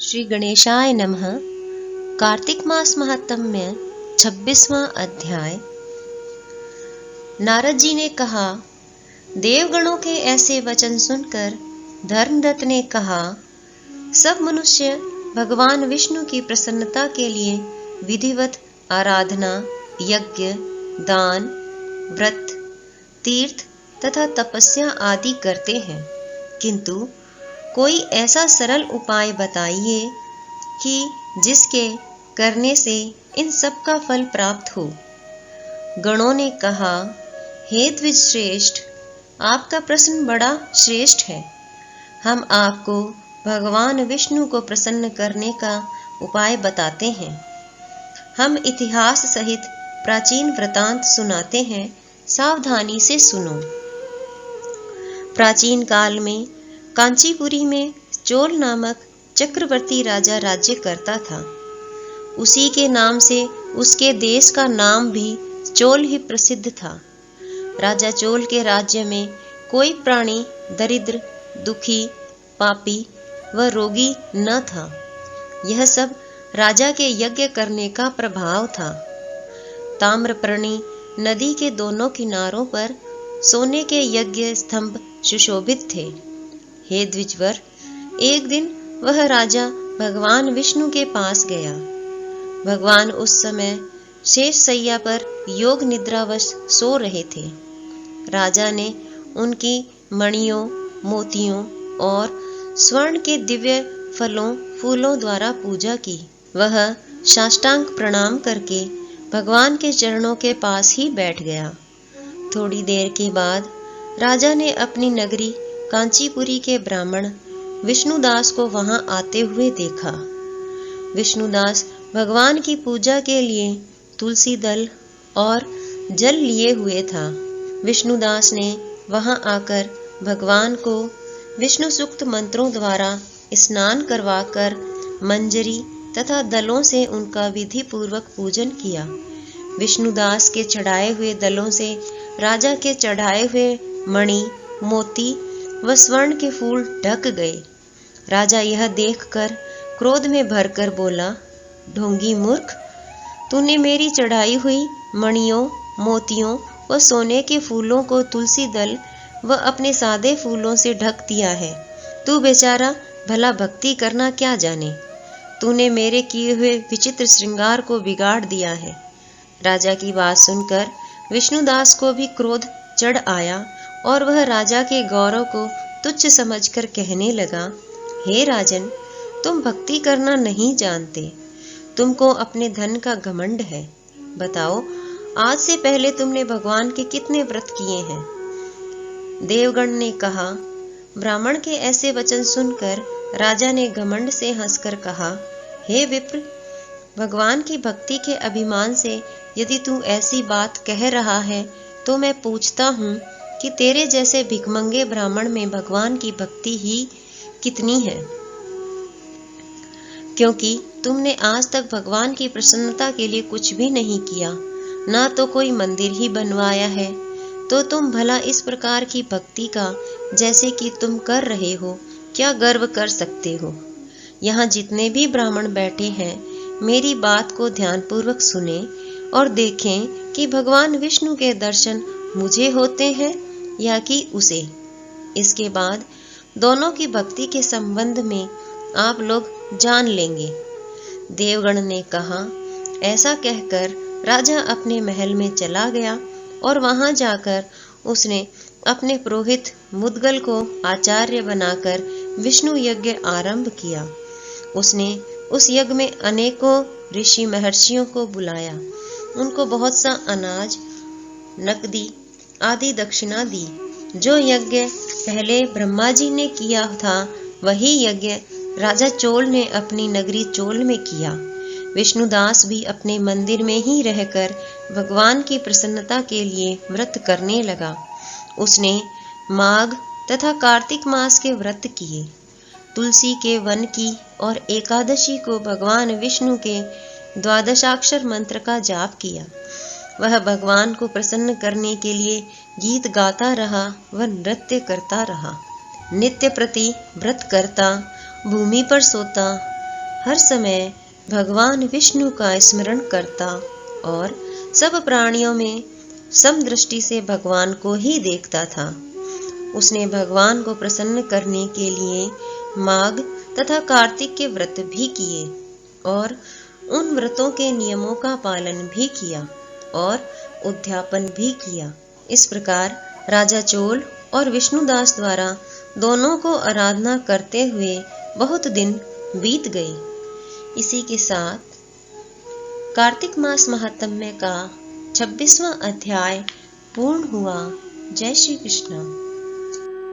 श्री गणेशाय नमः। कार्तिक मास महात्म्य 26वां अध्याय। नारद जी ने कहा, देवगणों के ऐसे वचन सुनकर धर्मदत्त ने कहा, सब मनुष्य भगवान विष्णु की प्रसन्नता के लिए विधिवत आराधना, यज्ञ, दान, व्रत, तीर्थ तथा तपस्या आदि करते हैं, किंतु कोई ऐसा सरल उपाय बताइए कि जिसके करने से इन सब का फल प्राप्त हो। गणों ने कहा, हे द्विज श्रेष्ठ, आपका प्रश्न बड़ा श्रेष्ठ है। हम आपको भगवान विष्णु को प्रसन्न करने का उपाय बताते हैं। हम इतिहास सहित प्राचीन वृतांत सुनाते हैं, सावधानी से सुनो। प्राचीन काल में कांचीपुरी में चोल नामक चक्रवर्ती राजा राज्य करता था। उसी के नाम से उसके देश का नाम भी चोल ही प्रसिद्ध था। राजा चोल के राज्य में कोई प्राणी दरिद्र, दुखी, पापी व रोगी न था। यह सब राजा के यज्ञ करने का प्रभाव था। ताम्रपर्णी नदी के दोनों किनारों पर सोने के यज्ञ स्तंभ सुशोभित थे। हे द्विजवर, एक दिन वह राजा भगवान विष्णु के पास गया। भगवान उस समय शेष शैया पर योग निद्रावश सो रहे थे। राजा ने उनकी मणियों, मोतियों और स्वर्ण के दिव्य फलों फूलों द्वारा पूजा की। वह साष्टांग प्रणाम करके भगवान के चरणों के पास ही बैठ गया। थोड़ी देर के बाद राजा ने अपनी नगरी कांचीपुरी के ब्राह्मण विष्णुदास को वहां आते हुए देखा। विष्णुदास भगवान की पूजा के लिए तुलसी दल और जल लिए हुए था। विष्णुदास ने वहां आकर भगवान को विष्णु सूक्त मंत्रों द्वारा स्नान करवाकर मंजरी तथा दलों से उनका विधि पूर्वक पूजन किया। विष्णुदास के चढ़ाए हुए दलों से राजा के चढ़ाए हुए मणि, मोती व स्वर्ण के फूल ढक गए। राजा यह देखकर क्रोध में भरकर बोला, ढोंगी मूर्ख, तूने मेरी चढ़ाई हुई मणियों, मोतियों व सोने के फूलों को तुलसी दल व अपने सादे फूलों से ढक दिया है। तू बेचारा भला भक्ति करना क्या जाने। तूने मेरे किए हुए विचित्र श्रृंगार को बिगाड़ दिया है। राजा की बात सुनकर विष्णुदास को भी क्रोध चढ़ आया और वह राजा के गौरव को तुच्छ समझकर कहने लगा, हे राजन, तुम भक्ति करना नहीं जानते। तुमको अपने धन का घमंड है। बताओ, आज से पहले तुमने भगवान के कितने व्रत किए हैं? देवगण ने कहा, ब्राह्मण के ऐसे वचन सुनकर राजा ने घमंड से हंसकर कहा, हे विप्र, भगवान की भक्ति के अभिमान से यदि तू ऐसी बात कह रहा है तो मैं पूछता हूँ कि तेरे जैसे भिखमंगे ब्राह्मण में भगवान की भक्ति ही कितनी है? क्योंकि तुमने आज तक भगवान की प्रसन्नता के लिए कुछ भी नहीं किया, ना तो कोई मंदिर ही बनवाया है, तो तुम भला इस प्रकार की भक्ति का जैसे कि तुम कर रहे हो क्या गर्व कर सकते हो? यहाँ जितने भी ब्राह्मण बैठे हैं, मेरी बात को ध्यानपूर्वक सुने और देखें कि भगवान विष्णु के दर्शन मुझे होते हैं या कि उसे। इसके बाद दोनों की भक्ति के संबंध में आप लोग जान लेंगे। देवगण ने कहा। ऐसा कहकर राजा अपने महल में चला गया और वहां जाकर उसने अपने पुरोहित मुद्गल को आचार्य बनाकर विष्णु यज्ञ आरंभ किया। उसने उस यज्ञ में अनेकों ऋषि महर्षियों को बुलाया, उनको बहुत सा अनाज, नकदी आदि दक्षिणा दी। जो यज्ञ पहले ब्रह्मा जी ने किया था, वही यज्ञ राजा चोल ने अपनी नगरी चोल में किया। विष्णुदास भी अपने मंदिर में ही रहकर भगवान की प्रसन्नता के लिए व्रत करने लगा। उसने माघ तथा कार्तिक मास के व्रत किए, तुलसी के वन की और एकादशी को भगवान विष्णु के द्वादशाक्षर मंत्र का जाप किया। वह भगवान को प्रसन्न करने के लिए गीत गाता रहा व नृत्य करता रहा। नित्य प्रति व्रत करता, भूमि पर सोता, हर समय भगवान विष्णु का स्मरण करता और सब प्राणियों में समदृष्टि से भगवान को ही देखता था। उसने भगवान को प्रसन्न करने के लिए माघ तथा कार्तिक के व्रत भी किए और उन व्रतों के नियमों का पालन भी किया और उद्यापन भी किया। इस प्रकार राजा चोल और विष्णुदास द्वारा दोनों को आराधना करते हुए बहुत दिन बीत गए। इसी के साथ कार्तिक मास महात्म्य का 26वां अध्याय पूर्ण हुआ। जय श्री कृष्ण।